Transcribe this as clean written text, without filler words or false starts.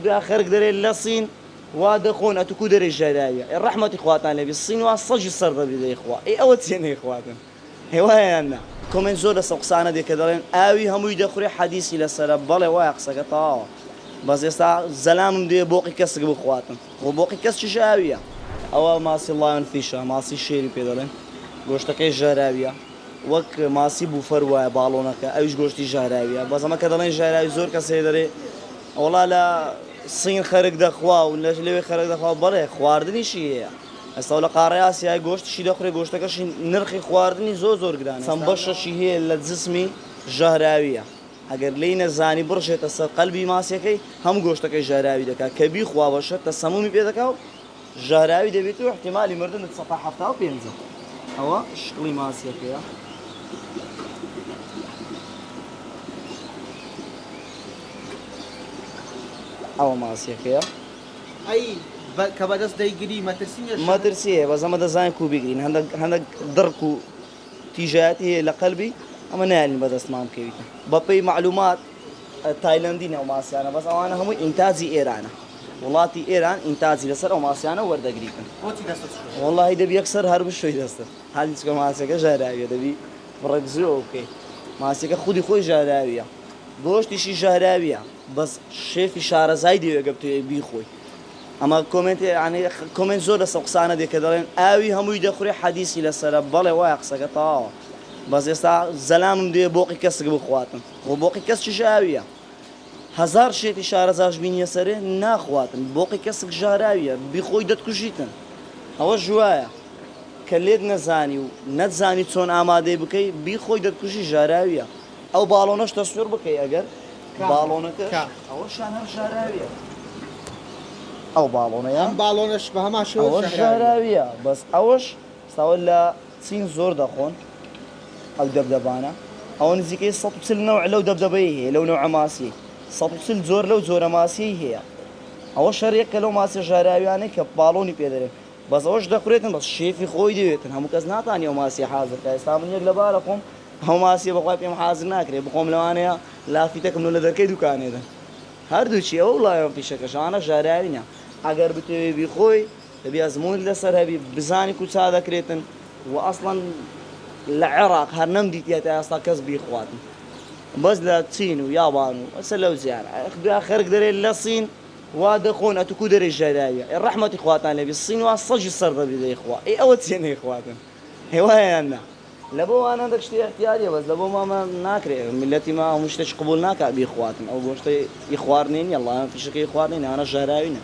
بآخر قدر الصين وادخون أتكو در الجلاية الرحمة إخواتنا اللي بالصين والصج الصرد بدي إخوة إيه أول سنة إخواتنا هواي أنا كمان زود سقسانا دي كدرين آوي هم يدخلوا حديث إلى السلام بله واقص قطعه بس يستا زلام دي بوقي كسر بإخواتنا وبوقي كسر شاوية أو ماسي الله ينفيشه ماسي شيري كدرين قوشتك الجراوية وك ماسي بوفروا بالونك أيش قوشتي جراوية بس ما كدرين جراوي زور كسيدري والله لا الصين خارج دخوا ولا ليه خارج دخوا بره خواردني شيء استولا قارياسي هاي قوشت شي دخري قوشتك شي نرخي خواردني زور قدان سنبش شي هي اللي جسمي جهراوية اگر لينا زاني برشة تس قلبي ماسكي هم قوشتك جهراوي دكا كبي خوا برشة تسمومي بيدكاو جهراوي دبيتو احتمال مردن تصفح حفتاو بينزل هو شغلي ماسكي أو ماسيكيا أي كبدس دايجري ما ترسيه بس ما دزاين كو بيجرين هندك دركو تجاتي لقلبي أما نالي بدس ما مكيته بقي معلومات تايلانديين أو ماسيانا بس أنا هم إنتاجي إيران والله إيران إنتاجي لسر أو ماسيانا ورد قريبا والله إذا بيكسر هرب شوي دسته هذه تسكو ماسيكا جهراوية إذا بي بركزو أوكي ماسيكا خودي خوي جهراوية گوشتی شی جهراویه بس شیفی شارزایدی وقتی بیخوی اما کامنت یعنی کامنت زود سقسانه دی کدارن آوی هموی دخوری حدیثی لسر باله واقص قطعه بس يستا زلام دی بوقی کس بخواتن و بوقی کس چی جهراویه هزار شیفی شارزاش بینی سره نخواتن بوقی کس جهراویه بیخوی دت کشیتن هوا جوایا کلید نزانی و نزانی چون آماده بکی بیخوی دت کشی جهراویه أو بالونش تصوير بكي أجر بالونك أول شهر شهراوية أو بالونيا بالونش بهما شو أول شهراوية بس أوش سولا صين زور دخون أو دبدبانة أو نزيكي صوت نوع لو دبدبيه لو نوع ماسي صوت زور لو زور ماسي هي أول شريك لو ماسي شهراوية يعني كبالوني بيدري بس أوش دخوريتن بس شيفي خوي ديتن هم كزنات أني وماسي حاضر كاستعمل يقلب لكم هم ماسي بقى في محاضر ناكري بقوم لوانيا لا في تكمل نذر كيدو كان هذا هردو شيء والله يوم في شك شانا جارينا أجر بتبي بخوي تبي أزمون لسر هبي بزاني كل هذا كريتن وأصلا العراق هرنم دي تيا أصلا كسب إخواتنا بس لا الصين ويابان وسلوا زيارة آخر قدر الصين وادخون أتكو در الجلاية الرحمة إخواتنا اللي بالصين والصج الصرد بدي إخوة إيه أول سنة إخواتنا هواي أنا لبو أنا عندك شيء احتياجي بس لبو ما ناكري ملتي ما مش قبول ناكا بإخواتنا أو قلت إخوارنين يلا في شكل إخوارنين أنا جهراوينا